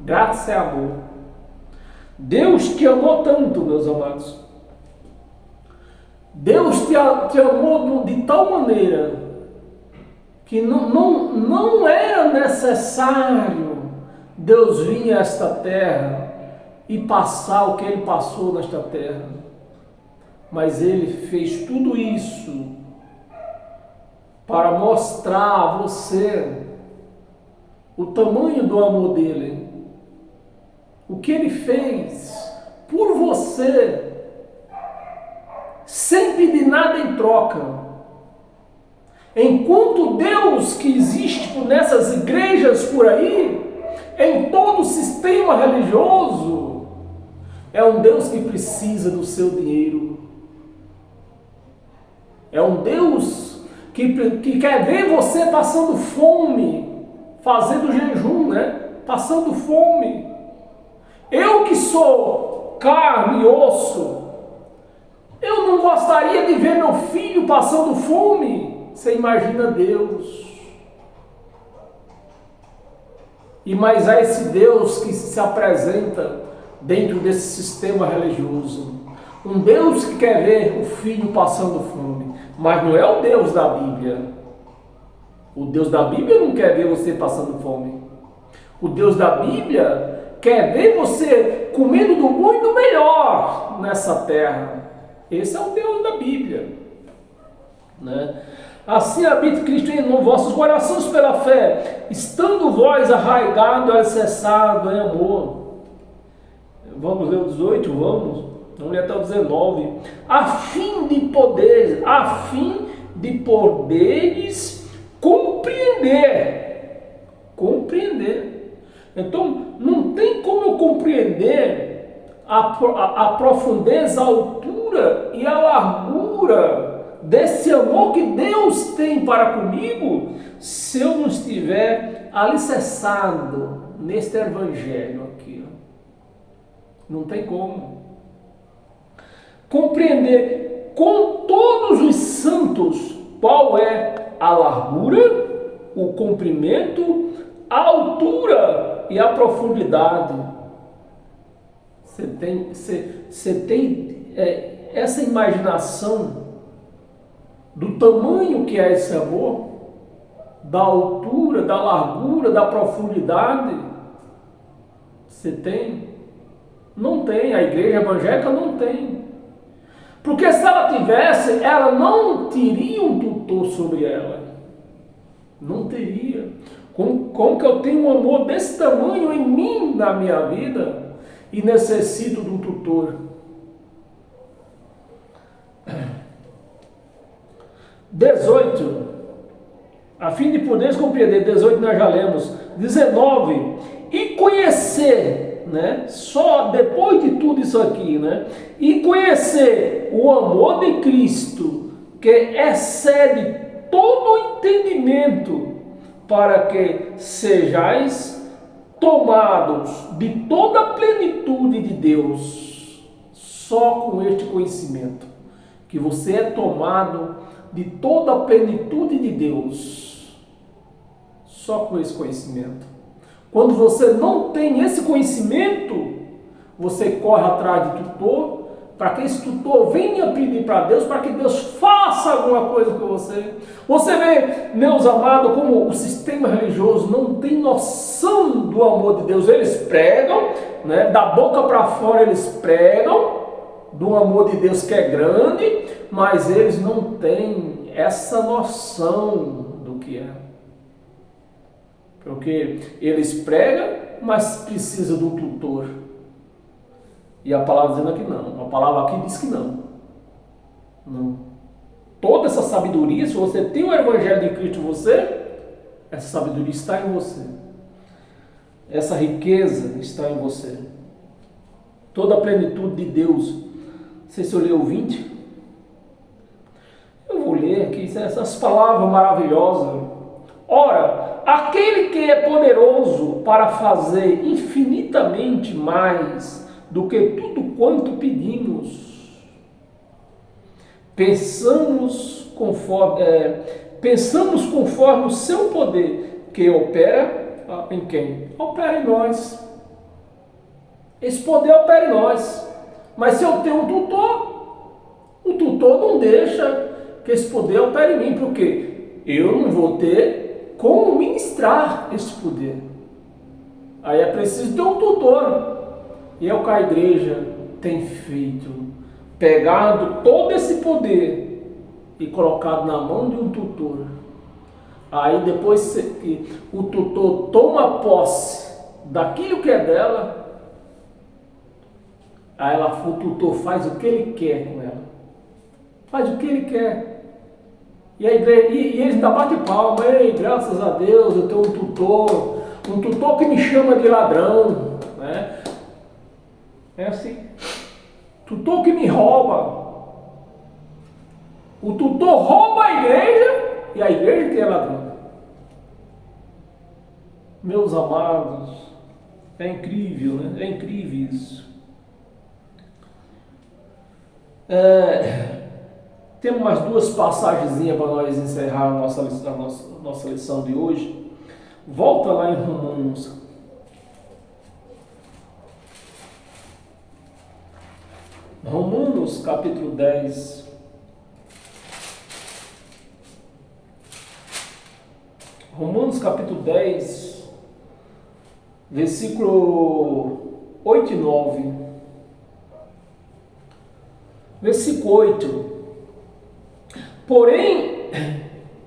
Graça é amor. Deus te amou tanto, meus amados. Deus te amou de tal maneira que não era necessário Deus vir a esta terra e passar o que Ele passou nesta terra. Mas Ele fez tudo isso para mostrar a você o tamanho do amor dEle. O que Ele fez por você, sem pedir nada em troca. Enquanto Deus que existe nessas igrejas por aí, em todo o sistema religioso, é um Deus que precisa do seu dinheiro. É um Deus que quer ver você passando fome, fazendo jejum, né? Passando fome. Eu que sou carne e osso, eu não gostaria de ver meu filho passando fome. Você imagina Deus. E mais é esse Deus que se apresenta dentro desse sistema religioso. Um Deus que quer ver o filho passando fome. Mas não é o Deus da Bíblia. O Deus da Bíblia não quer ver você passando fome. O Deus da Bíblia quer ver você comendo do bom e do melhor nessa terra. Esse é o Deus da Bíblia, né? Assim habita Cristo em vossos corações pela fé, estando vós arraigado, alicerçado em amor. Vamos ler o 18, vamos ler até o 19. A fim de poderes compreender. Então, não tem como eu compreender a profundeza, a altura e a largura desse amor que Deus tem para comigo, se eu não estiver alicerçado neste evangelho aqui. Não tem como compreender com todos os santos qual é a largura, o comprimento, a altura e a profundidade. Você tem essa imaginação do tamanho que é esse amor, da altura, da largura, da profundidade? Você tem? Não tem. A igreja evangélica não tem. Porque se ela tivesse, ela não teria um tutor sobre ela. Não teria. Como que eu tenho um amor desse tamanho em mim, na minha vida, e necessito de um tutor? 18, a fim de poderes compreender. 18 nós já lemos. 19, e conhecer, né? Só depois de tudo isso aqui, né? E conhecer o amor de Cristo, que excede todo o entendimento, para que sejais tomados de toda a plenitude de Deus. Só com este conhecimento que você é tomado de toda a plenitude de Deus. Só com esse conhecimento. Quando você não tem esse conhecimento, você corre atrás de tutor, para que esse tutor venha pedir para Deus, para que Deus faça alguma coisa com você. Você vê, meus amados, como o sistema religioso não tem noção do amor de Deus. Eles pregam, né, da boca para fora eles pregam do amor de Deus que é grande, mas eles não têm essa noção do que é. Porque eles pregam, mas precisa de um tutor. E a palavra dizendo que não. A palavra aqui diz que não. Não. Toda essa sabedoria, se você tem o Evangelho de Cristo em você, essa sabedoria está em você. Essa riqueza está em você. Toda a plenitude de Deus. Não sei se eu leio o 20. Eu vou ler aqui essas palavras maravilhosas. Ora, aquele que é poderoso para fazer infinitamente mais do que tudo quanto pedimos, pensamos conforme o seu poder, que opera em quem? Opera em nós. Esse poder opera em nós. Mas se eu tenho um tutor, o tutor não deixa que esse poder opere em mim, porque eu não vou ter como ministrar esse poder. Aí é preciso ter um tutor. E é o que a igreja tem feito, pegado todo esse poder e colocado na mão de um tutor. Aí depois que o tutor toma posse daquilo que é dela, aí o tutor faz o que ele quer com ela. Faz o que ele quer. E a igreja, e eles ainda batem palma. Ei, graças a Deus eu tenho um tutor que me chama de ladrão, né? É assim. Tutor que me rouba. O tutor rouba a igreja e a igreja que é ladrão. Meus amados, é incrível, né? É incrível isso. Temos mais duas passagenzinhas para nós encerrar a nossa lição de hoje. Volta lá em Romanos. Romanos capítulo 10. Romanos capítulo 10, versículo 8 e 9. Versículo 8. Porém, o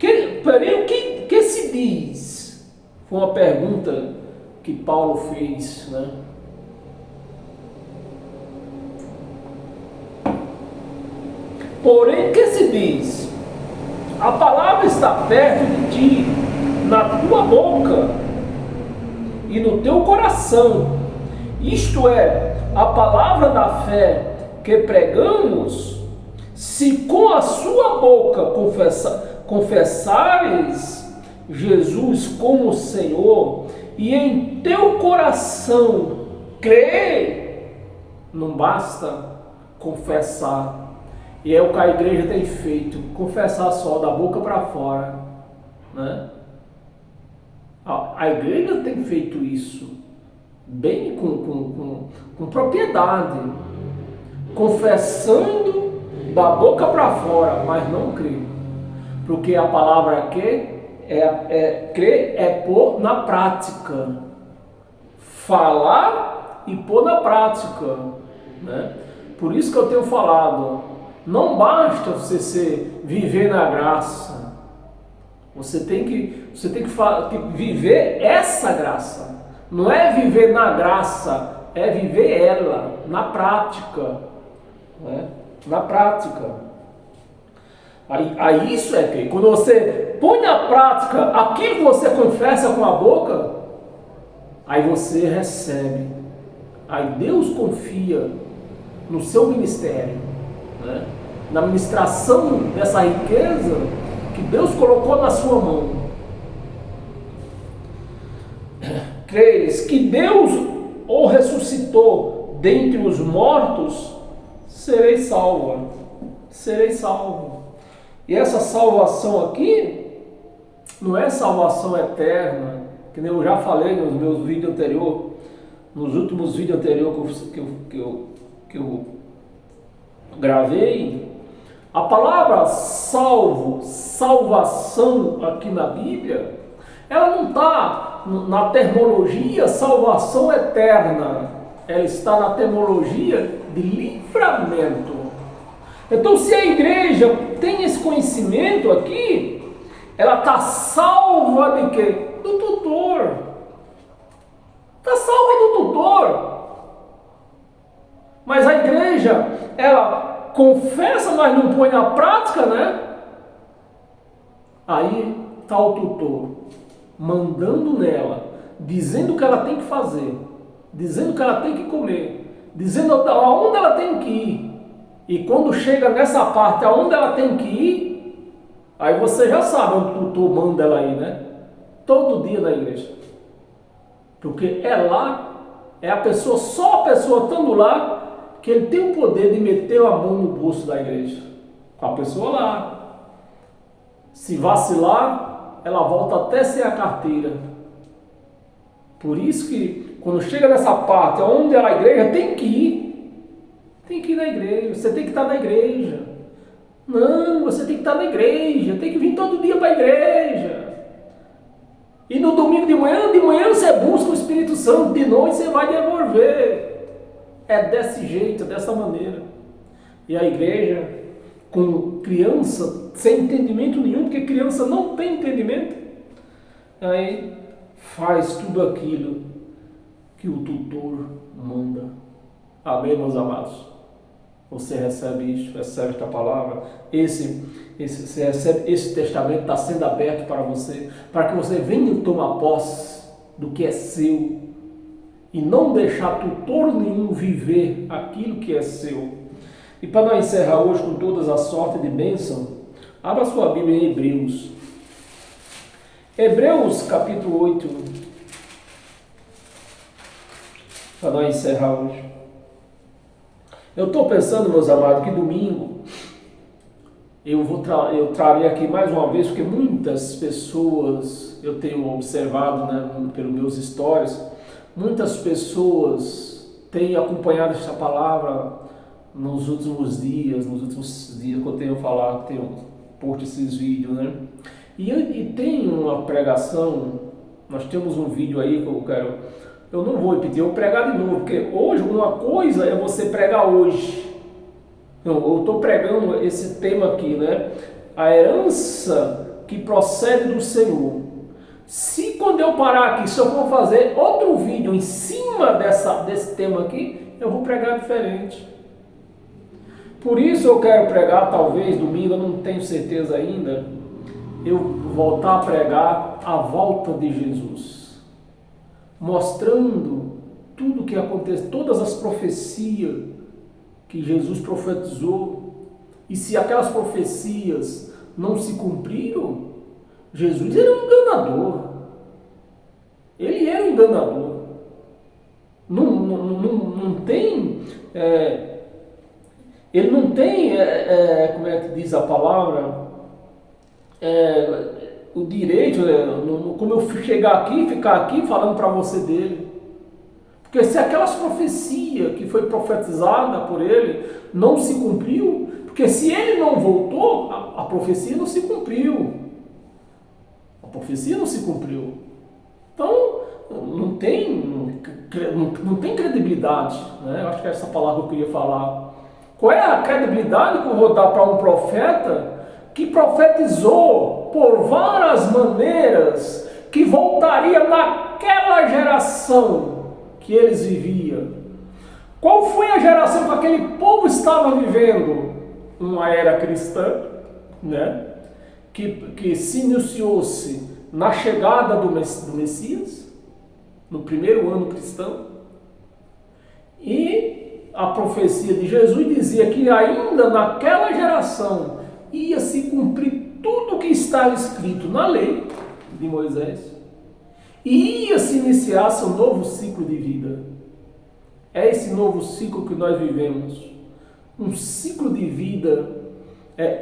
que se diz? Foi uma pergunta que Paulo fez, né? Porém, o que se diz? A palavra está perto de ti, na tua boca e no teu coração. Isto é, a palavra da fé que pregamos. Se com a sua boca confessares Jesus como Senhor e em teu coração crer, não basta confessar. E é o que a igreja tem feito, confessar só da boca para fora, né? A igreja tem feito isso bem com propriedade, confessando da boca para fora, mas não crê, porque a palavra crer é pôr na prática, falar e pôr na prática, né? Por isso que eu tenho falado, não basta você viver na graça, você tem que viver essa graça. Não é viver na graça, é viver ela na prática, né? Na prática. Aí isso é que quando você põe na prática aquilo que você confessa com a boca, aí você recebe. Aí Deus confia no seu ministério, né? Na ministração dessa riqueza que Deus colocou na sua mão. Creres que Deus o ressuscitou dentre os mortos, serei salva. Serei salvo. E essa salvação aqui não é salvação eterna, que nem eu já falei nos meus vídeos anteriores, nos últimos vídeos anteriores que eu gravei. A palavra salvo, salvação aqui na Bíblia, ela não está na terminologia salvação eterna, ela está na terminologia de livramento. Então, se a igreja tem esse conhecimento aqui, ela está salva de quê? Do tutor. Está salva do tutor. Mas a igreja, ela confessa, mas não põe na prática, né? Aí está o tutor mandando nela, dizendo o que ela tem que fazer, dizendo o que ela tem que comer, dizendo aonde ela tem que ir. E quando chega nessa parte aonde ela tem que ir, aí você já sabe onde o tutor manda ela ir, né? Todo dia na igreja. Porque é lá, é a pessoa, só a pessoa estando lá, que ele tem o poder de meter a mão no bolso da igreja. Com a pessoa lá. Se vacilar, ela volta até sem a carteira. Por isso que quando chega nessa parte onde a igreja tem que ir na igreja. Você tem que estar na igreja. Não, você tem que estar na igreja. Tem que vir todo dia para a igreja. E no domingo de manhã você busca o Espírito Santo, de noite você vai devolver. É desse jeito, dessa maneira. E a igreja, com criança, sem entendimento nenhum, porque criança não tem entendimento, aí faz tudo aquilo que o tutor manda. Amém, meus amados? Você recebe isso, recebe esta palavra, você recebe esse testamento, está sendo aberto para você, para que você venha tomar posse do que é seu, e não deixar tutor nenhum viver aquilo que é seu. E para nós encerrar hoje com todas as sortes de bênção, abra sua Bíblia em Hebreus. Hebreus capítulo 8. Para nós encerrar hoje. Eu estou pensando, meus amados, que domingo eu trarei aqui mais uma vez, porque muitas pessoas, eu tenho observado, né, pelos meus stories, muitas pessoas têm acompanhado esta palavra nos últimos dias que eu tenho falado, tenho posto esses vídeos, né? E tem uma pregação, nós temos um vídeo aí que eu quero Eu não vou repetir, eu vou pregar de novo, porque hoje uma coisa é você pregar hoje. Não, eu estou pregando esse tema aqui, né? A herança que procede do Senhor. Se quando eu parar aqui, se eu for fazer outro vídeo em cima desse tema aqui, eu vou pregar diferente. Por isso eu quero pregar, talvez, domingo, eu não tenho certeza ainda, eu voltar a pregar a volta de Jesus. Mostrando tudo o que acontece, todas as profecias que Jesus profetizou. E se aquelas profecias não se cumpriram, Jesus era um enganador. Ele era um enganador. Não tem... ele não tem, como é que diz a palavra, o direito, como eu chegar aqui, ficar aqui falando para você dele. Porque se aquelas profecias que foi profetizada por ele não se cumpriu, porque se ele não voltou, a profecia não se cumpriu. A profecia não se cumpriu. Então, não tem credibilidade, né? Eu acho que é essa palavra que eu queria falar. Qual é a credibilidade que eu vou dar para um profeta que profetizou por várias maneiras que voltaria naquela geração que eles viviam? Qual foi a geração que aquele povo estava vivendo? Uma era cristã, né? Que se iniciou-se na chegada do Messias, no primeiro ano cristão, e a profecia de Jesus dizia que ainda naquela geração ia se cumprir tudo o que estava escrito na lei de Moisés, e ia se iniciar seu novo ciclo de vida. É esse novo ciclo que nós vivemos, um ciclo de vida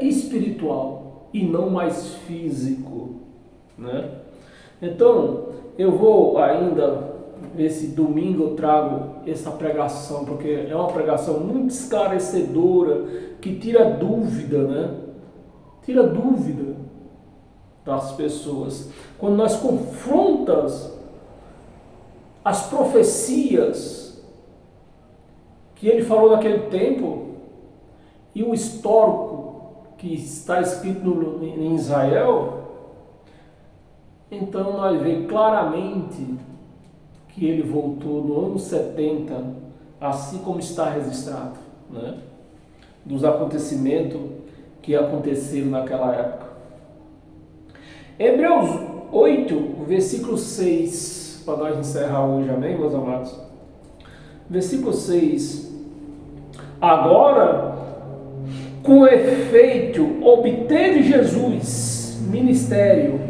espiritual e não mais físico, né? Então, eu vou ainda, esse domingo eu trago essa pregação, porque é uma pregação muito esclarecedora, que tira dúvida, né? Tira dúvida das pessoas. Quando nós confrontamos as profecias que ele falou naquele tempo e o histórico que está escrito em Israel, então nós vemos claramente que ele voltou no ano 70, assim como está registrado, né? Dos acontecimentos que aconteceram naquela época. Hebreus 8, versículo 6, para nós encerrar hoje, amém, meus amados? Versículo 6. Agora, com efeito, obteve Jesus ministério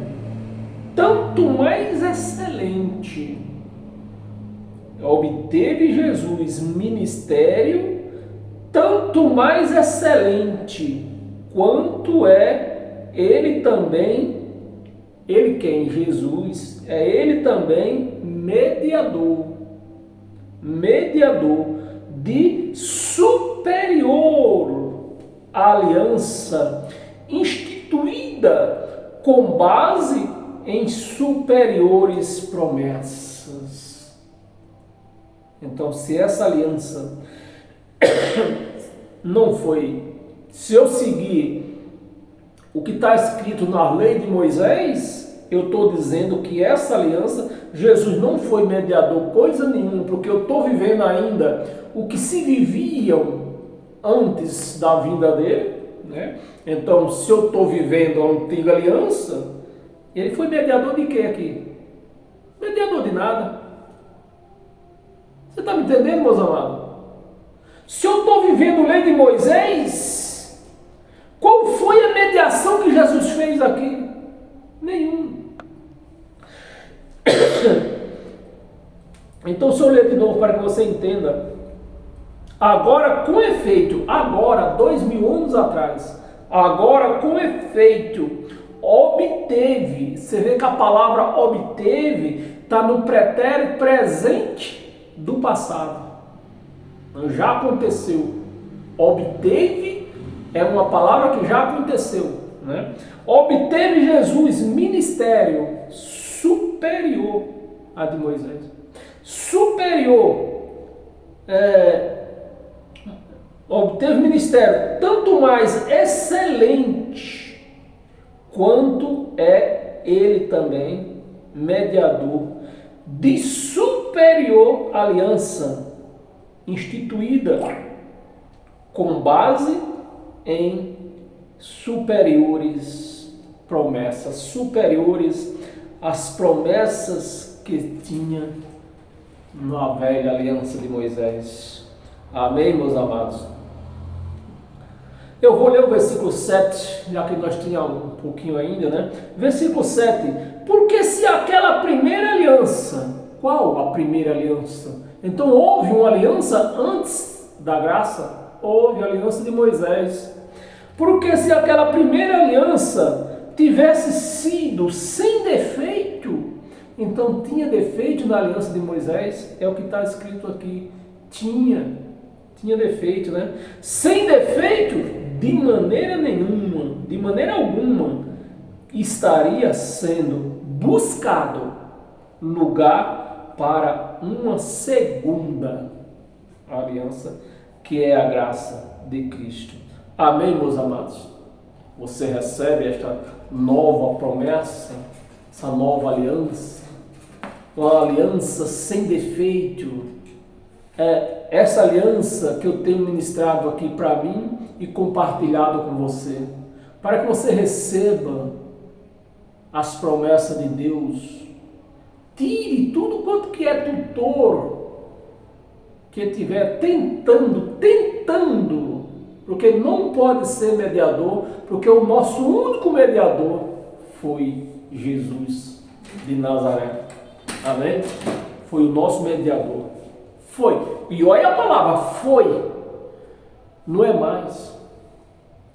tanto mais excelente. Obteve Jesus ministério tanto mais excelente, quanto é ele também, ele quem? Jesus, é ele também mediador de superior aliança, instituída com base em superiores promessas. Então, se essa aliança não foi, se eu seguir o que está escrito na lei de Moisés, eu estou dizendo que essa aliança, Jesus não foi mediador coisa nenhuma, porque eu estou vivendo ainda o que se viviam antes da vinda dele, né? Então, se eu estou vivendo a antiga aliança, ele foi mediador de quê aqui? Mediador de nada. Você está me entendendo, meus amados? Se eu estou vivendo a lei de Moisés, qual foi a mediação que Jesus fez aqui? Nenhum. Então, se eu ler de novo para que você entenda. Agora, com efeito, agora, 2000 anos atrás, agora, com efeito, obteve. Você vê que a palavra obteve está no pretérito presente do passado. Já aconteceu. Obteve é uma palavra que já aconteceu, né? Obteve Jesus ministério superior a de Moisés. superior obteve ministério tanto mais excelente, quanto é ele também mediador de superior aliança, instituída com base em superiores promessas, superiores às promessas que tinha na velha aliança de Moisés. Amém, meus amados? Eu vou ler o versículo 7, já que nós tínhamos um pouquinho ainda, né? Versículo 7. Porque se aquela primeira aliança, qual a primeira aliança? Então houve uma aliança antes da graça? Houve a aliança de Moisés. Porque se aquela primeira aliança tivesse sido sem defeito, então tinha defeito na aliança de Moisés? É o que está escrito aqui. Tinha defeito, né? Sem defeito, de maneira nenhuma, de maneira alguma, estaria sendo buscado lugar para uma segunda aliança, que é a graça de Cristo. Amém, meus amados? Você recebe esta nova promessa, essa nova aliança, uma aliança sem defeito. É essa aliança que eu tenho ministrado aqui para mim e compartilhado com você, para que você receba as promessas de Deus. Tire tudo quanto que é tutor que estiver tentando, porque não pode ser mediador, porque o nosso único mediador foi Jesus de Nazaré. Amém? Foi o nosso mediador. Foi. E olha a palavra, foi. Não é mais.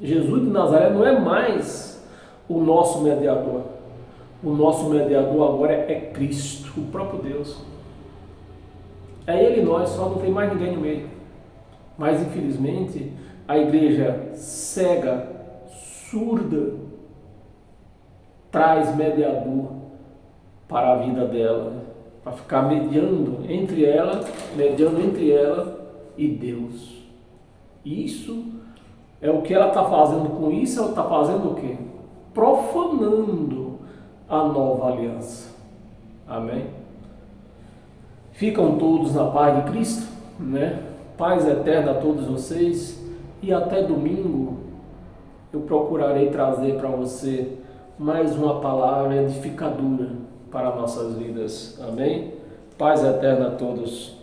Jesus de Nazaré não é mais o nosso mediador. O nosso mediador agora é Cristo, o próprio Deus. É Ele e nós, só não tem mais ninguém no meio. Mas infelizmente a igreja cega, surda, traz mediador para a vida dela, para ficar mediando entre ela e Deus. Isso é o que ela está fazendo com isso. Ela está fazendo o quê? Profanando a nova aliança. Amém? Ficam todos na paz de Cristo, né? Paz eterna a todos vocês, e até domingo eu procurarei trazer para você mais uma palavra edificadora para nossas vidas. Amém? Paz eterna a todos.